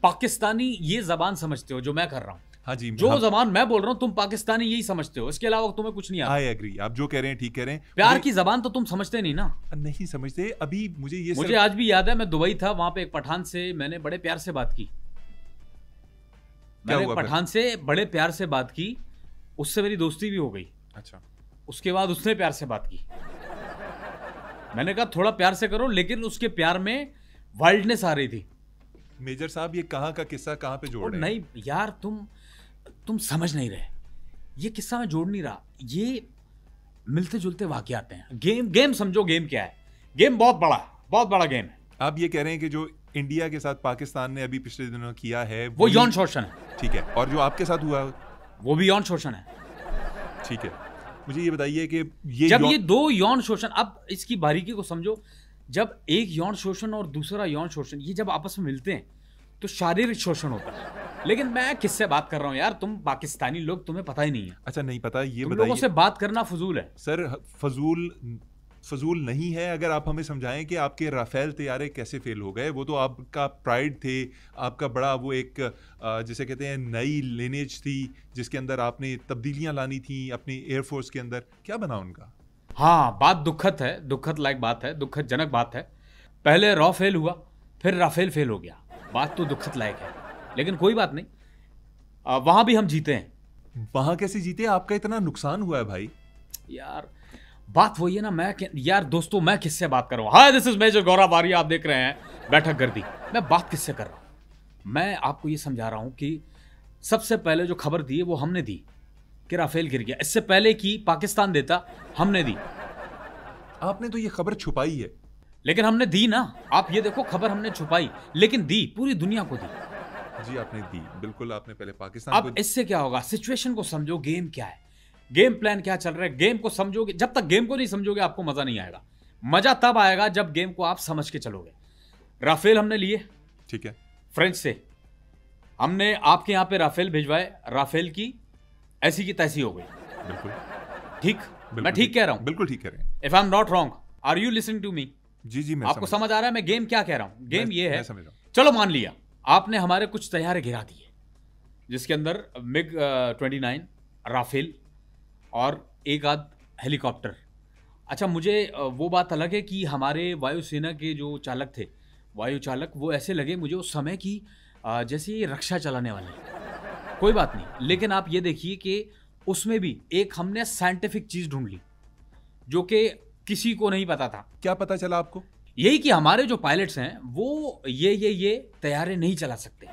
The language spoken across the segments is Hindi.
पाकिस्तानी ये जबान समझते हो जो मैं कर रहा हूँ। हाँ जी, जो जबान मैं बोल रहा हूँ तुम पाकिस्तानी यही समझते हो, इसके अलावा तुम्हें कुछ नहीं आता। आई एग्री, आप जो कह रहे हैं ठीक कह रहे हैं। प्यार की जबान तो तुम समझते नहीं ना। नहीं समझते। अभी मुझे आज भी याद है, मैं दुबई था, वहां पे एक पठान से मैंने बड़े प्यार से बात की। मैंने पठान से बड़े प्यार से बात की, उससे मेरी दोस्ती भी हो गई। अच्छा। उसके बाद उसने प्यार से बात की। मैंने कहा थोड़ा प्यार से करो, लेकिन उसके प्यार में वाइल्डनेस आ रही थी। मेजर साहब ये कहाँ का किस्सा कहाँ पे जोड़ रहे हैं? नहीं यार, तुम समझ नहीं रहे। ये किस्सा मैं जोड़ नहीं रहा, ये मिलते जुलते वाकयात हैं। गेम समझो, गेम क्या है। गेम बहुत बड़ा गेम है। आप ये कह रहे हैं कि जो इंडिया के साथ पाकिस्तान ने अभी पिछले दिनों किया है वो यौन शोषण है। ठीक है, और जो आपके साथ हुआ वो भी यौन शोषण है। ठीक है, मुझे ये बताइए कि ये दो यौन शोषण, अब इसकी बारीकी को समझो। जब एक यौन शोषण और दूसरा यौन शोषण ये जब आपस में मिलते हैं तो शारीरिक शोषण होता है। लेकिन मैं किससे बात कर रहा हूं यार, तुम पाकिस्तानी लोग, तुम्हें पता ही नहीं है। अच्छा, नहीं पता, ये बताइए। लोगों से बात करना फजूल है सर। फजूल नहीं है। अगर आप हमें समझाएं कि आपके राफेल तैयारे कैसे फेल हो गए। वो तो आपका प्राइड थे, आपका बड़ा वो एक जिसे कहते हैं नई लिनेज थी जिसके अंदर आपने तब्दीलियां लानी थी अपनी एयरफोर्स के अंदर। क्या बना उनका? हाँ, बात दुखद है, दुखद लायक बात है, दुखद जनक बात है। पहले रॉ फेल हुआ, फिर राफेल फेल हो गया। बात तो दुखद लायक है, लेकिन कोई बात नहीं, वहां भी हम जीते हैं। वहां कैसे जीते? आपका इतना नुकसान हुआ है भाई। यार बात वही है ना। यार दोस्तों, मैं किससे बात कर रहा हूँ? हाय, दिस इज मेजर गौरव आर्या, आप देख रहे हैं बैठक गर्दी। मैं बात किससे कर रहा हूँ? मैं आपको ये समझा रहा हूँ कि सबसे पहले जो खबर दी है वो हमने दी कि राफेल गिर गया। इससे पहले कि पाकिस्तान देता, हमने दी। आपने तो ये खबर छुपाई है। लेकिन हमने दी ना। आप ये देखो, खबर हमने छुपाई लेकिन दी, पूरी दुनिया को दी। जी आपने दी, बिल्कुल। आपने पहले पाकिस्तान अब इससे क्या होगा? सिचुएशन को समझो, गेम क्या है, गेम प्लान क्या चल रहा है। गेम को समझोगे, जब तक गेम को नहीं समझोगे आपको मजा नहीं आएगा। मजा तब आएगा जब गेम को आप समझ के चलोगे। राफेल हमने लिए, ठीक है, फ्रेंच से। हमने आपके यहां पे राफेल भिजवाए, राफेल की ऐसी की तैसी हो गई। बिल्कुल ठीक, मैं ठीक कह रहा हूं? बिल्कुल ठीक कह रहे हैं। If I am not wrong, are you listening to me? जी, मैं आपको समझ आ रहा है मैं गेम क्या कह रहा हूं? गेम ये है, समझ रहा हूं। चलो मान लिया आपने हमारे कुछ तैयारे गिरा दिए, जिसके अंदर मिग 29, राफेल और एक आध हेलीकॉप्टर। अच्छा, मुझे वो बात अलग है कि हमारे वायुसेना के जो चालक थे, वायु चालक, वो ऐसे लगे मुझे उस समय की जैसे ये रक्षा चलाने वाले। कोई बात नहीं, लेकिन आप ये देखिए कि उसमें भी एक हमने साइंटिफिक चीज ढूंढ ली जो कि किसी को नहीं पता था। क्या पता चला आपको? यही कि हमारे जो पायलट्स हैं वो ये तैयारे नहीं चला सकते,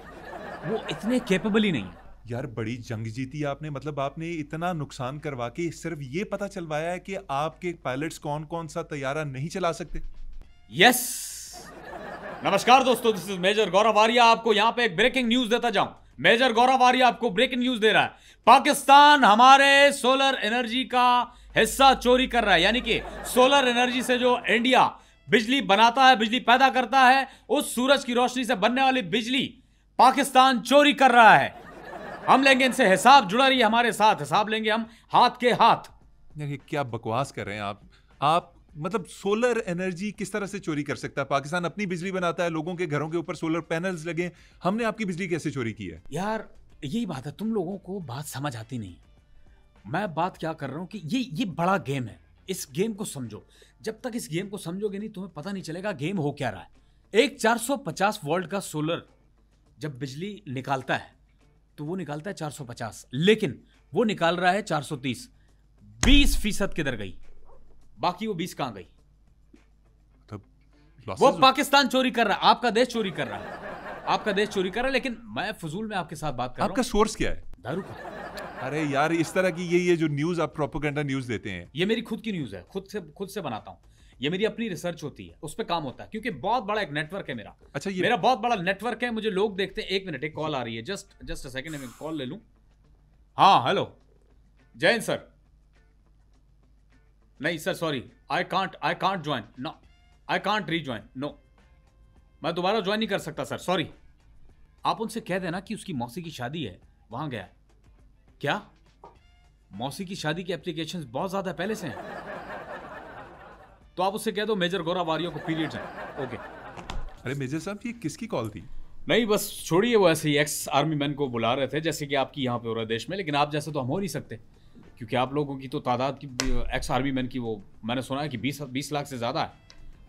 वो इतने कैपेबल ही नहीं है। यार बड़ी जंग जीती आपने। मतलब आपने इतना नुकसान करवा के सिर्फ ये पता चलवाया है कि आपके पायलट्स कौन कौन सा तैयारा नहीं चला सकते। यस, नमस्कार दोस्तों, दिस इज मेजर गौरव आर्या। आपको यहां पे एक ब्रेकिंग न्यूज देता जाऊं। मेजर गौरव आर्या आपको ब्रेकिंग न्यूज दे रहा है। पाकिस्तान हमारे सोलर एनर्जी का हिस्सा चोरी कर रहा है। यानी कि सोलर एनर्जी से जो इंडिया बिजली बनाता है, बिजली पैदा करता है, उस सूरज की रोशनी से बनने वाली बिजली पाकिस्तान चोरी कर रहा है। हम लेंगे इनसे हिसाब, जुड़ा रही हमारे साथ, हिसाब लेंगे हम हाथ के हाथ। क्या बकवास कर रहे हैं आप? मतलब सोलर एनर्जी किस तरह से चोरी कर सकता है? पाकिस्तान अपनी बिजली बनाता है, लोगों के घरों के ऊपर सोलर पैनल्स लगे। हमने आपकी बिजली कैसे चोरी की है? यार यही बात है, तुम लोगों को बात समझ आती नहीं। मैं बात क्या कर रहा हूं कि ये बड़ा गेम है। इस गेम को समझो। जब तक इस गेम को समझोगे नहीं, तुम्हें पता नहीं चलेगा गेम हो क्या रहा है। एक 450 वोल्ट का सोलर जब बिजली निकालता है तो वो निकालता है 450, लेकिन वो निकाल रहा है 430। 20% किधर गई? बाकी वो 20 कहां गई? वो पाकिस्तान चोरी कर रहा है, आपका देश चोरी कर रहा है, आपका देश चोरी कर रहा है। लेकिन मैं फजूल में आपके साथ बात कर रहा हूं। आपका सोर्स क्या है? दारू का। अरे यार, इस तरह की ये जो न्यूज आप प्रोपेगेंडा न्यूज देते हैं, ये मेरी खुद की न्यूज है, खुद से बनाता हूं। ये मेरी अपनी रिसर्च होती है, उस पर काम होता है, क्योंकि बहुत बड़ा एक नेटवर्क है मेरा। अच्छा, मेरा बहुत बड़ा नेटवर्क है, मुझे लोग देखते हैं। एक मिनट, एक कॉल आ रही है, जस्ट अ सेकंड, मैं कॉल ले लूं। हाँ, हेलो, जय हिंद सर। नहीं sir, sorry, I can't join, no, I can't rejoin, no, मैं दोबारा ज्वाइन नहीं कर सकता सर, सॉरी। आप उनसे कह देना कि उसकी मौसी की शादी है, वहां गया है। क्या? मौसी की शादी की एप्लीकेशंस बहुत ज्यादा पहले से हैं, तो आप उससे कह दो मेजर गौरव आर्या को पीरियड्स हैं। ओके। अरे मेजर साहब, ये किसकी कॉल थी? नहीं बस छोड़िए, वो ऐसे ही एक्स आर्मी मैन को बुला रहे थे जैसे कि आपकी यहाँ पे हो रहा है देश में, लेकिन आप जैसे तो हम हो नहीं सकते, क्योंकि आप लोगों की तो तादाद की एक्स आर्मी मैन की वो मैंने सुना है कि 20 लाख से ज़्यादा है,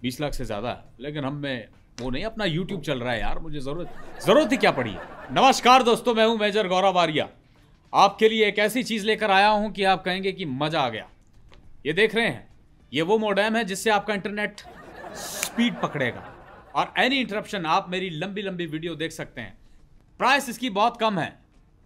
20 लाख से ज़्यादा है, लेकिन हम में वो नहीं, अपना यूट्यूब चल रहा है यार, मुझे ज़रूरत ही क्या पड़ी है। नमस्कार दोस्तों, मैं हूँ मेजर गौरव आर्या, आपके लिए एक ऐसी चीज़ लेकर आया हूँ कि आप कहेंगे कि मज़ा आ गया। ये देख रहे हैं, ये वो मॉडेम है जिससे आपका इंटरनेट स्पीड पकड़ेगा और एनी इंटरप्शन आप मेरी लंबी लंबी वीडियो देख सकते हैं। प्राइस इसकी बहुत कम है,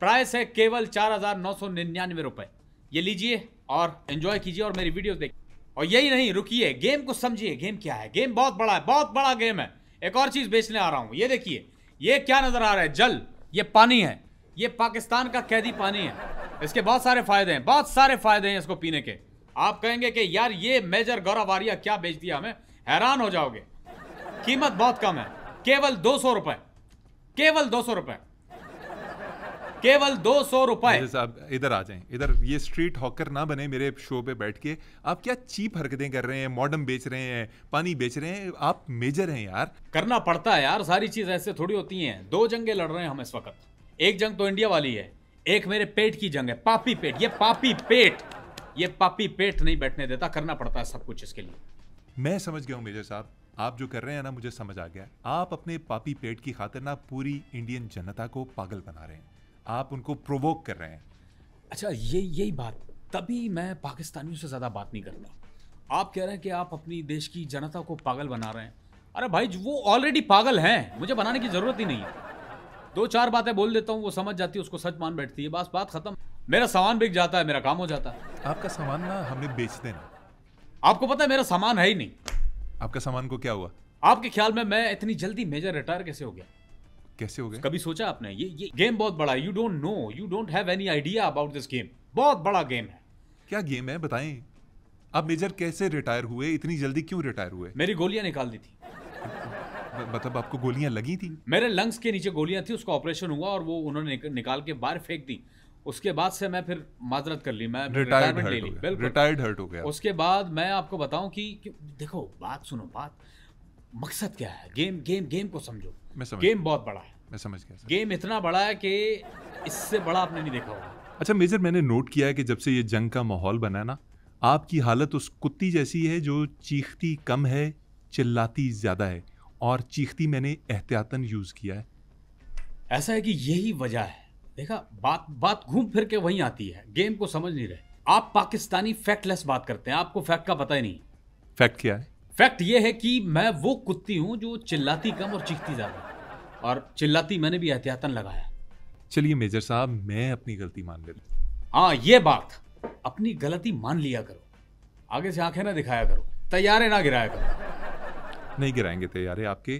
प्राइस है केवल 4,999 रुपये। ये लीजिए और एंजॉय कीजिए और मेरी वीडियो देखिए। और यही नहीं, रुकिए, गेम को समझिए, गेम क्या है। गेम बहुत बड़ा है, बहुत बड़ा गेम है। एक और चीज़ बेचने आ रहा हूँ, ये देखिए, ये क्या नज़र आ रहा है, जल, ये पानी है, ये पाकिस्तान का कैदी पानी है। इसके बहुत सारे फायदे हैं, बहुत सारे फायदे हैं इसको पीने के। आप कहेंगे कि यार ये मेजर गौरव आर्या क्या बेच दिया हमें, हैरान हो जाओगे। कीमत बहुत कम है, केवल 200 रुपए, केवल 200 रुपए, केवल 200 रुपए। साहब इधर आ जाएं, इधर। ये स्ट्रीट हॉकर ना बने मेरे शो पे बैठ के। आप क्या चीप हरकतें कर रहे हैं, मॉडर्न बेच रहे हैं, पानी बेच रहे हैं। आप मेजर हैं यार। करना पड़ता है यार, सारी चीज ऐसे थोड़ी होती हैं। 2 जंगें लड़ रहे हैं हम इस वक्त। एक जंग तो इंडिया वाली है, एक मेरे पेट की जंग है, पापी पेट। ये पापी पेट, ये पापी पेट नहीं बैठने देता, करना पड़ता है सब कुछ इसके लिए। मैं समझ गया हूँ मेजर साहब, आप जो कर रहे हैं ना, मुझे समझ आ गया। आप अपने पापी पेट की खातिर ना पूरी इंडियन जनता को पागल बना रहे हैं, आप उनको प्रोवोक कर रहे हैं। अच्छा, यही बात, तभी मैं पाकिस्तानियों से ज़्यादा बात नहीं करता। आप कह रहे हैं कि आप अपनी देश की जनता को पागल बना रहे हैं। अरे भाई, वो ऑलरेडी पागल हैं, मुझे बनाने की ज़रूरत ही नहीं है। 2-4 बातें बोल देता हूँ, वो समझ जाती है, उसको सच मान बैठती है, बस बात खत्म। मेरा सामान बिक जाता है, मेरा काम हो जाता है। आपका सामान ना हमें बेच देना। आपको पता है मेरा सामान है ही नहीं। आपका सामान को क्या हुआ? आपके ख्याल में मैं इतनी जल्दी मेजर रिटायर कैसे हो गया? कैसे हो गए? कभी सोचा आपने? ये गेम बहुत बड़ा है। You don't know, you don't have any idea about this game. बहुत बड़ा गेम है। क्या गेम है, बताएं। आप मेजर कैसे रिटायर हुए, इतनी जल्दी क्यों रिटायर हुए? मेरी गोलियां निकाल दी थी। मतलब आपको गोलियां लगी थी? मेरे लंग्स के नीचे गोलियां थी, उसका ऑपरेशन हुआ और वो उन्होंने निकाल के बाहर फेंक दी। उसके बाद से मैं फिर माजरत कर ली, मैं रिटायरमेंट ले ली। बिल्कुल रिटायर्ड हर्ट हो गया। उसके बाद मैं आपको बताऊं कि देखो, बात सुनो, बात मकसद क्या है। गेम को समझो। गेम बहुत बड़ा है, मैं समझ गया। गेम इतना बड़ा है कि इससे बड़ा आपने नहीं देखा होगा। अच्छा मेजर, मैंने नोट किया है कि जब से ये जंग का माहौल बना है ना, आपकी हालत उस कुत्ती जैसी है जो चीखती कम है, चिल्लाती ज्यादा है। और चीखती मैंने एहतियातन यूज किया है। ऐसा है कि यही वजह है। देखा, बात घूम फिर के वहीं आती है। गेम को समझ नहीं रहे आप। पाकिस्तानी फैक्टलेस बात करते हैं, आपको फैक्ट का पता ही नहीं। फैक्ट क्या है? फैक्ट ये है कि मैं वो कुत्ती हूं जो चिल्लाती कम और चीखती ज्यादा, और चिल्लाती मैंने भी एहतियातन लगाया। चलिए मेजर साहब, मैं अपनी गलती मान लेता। हाँ, ये बात, अपनी गलती मान लिया करो, आगे से आंखें ना दिखाया करो, तैयारे ना गिराया करो। नहीं गिराएंगे तैयारे आपके।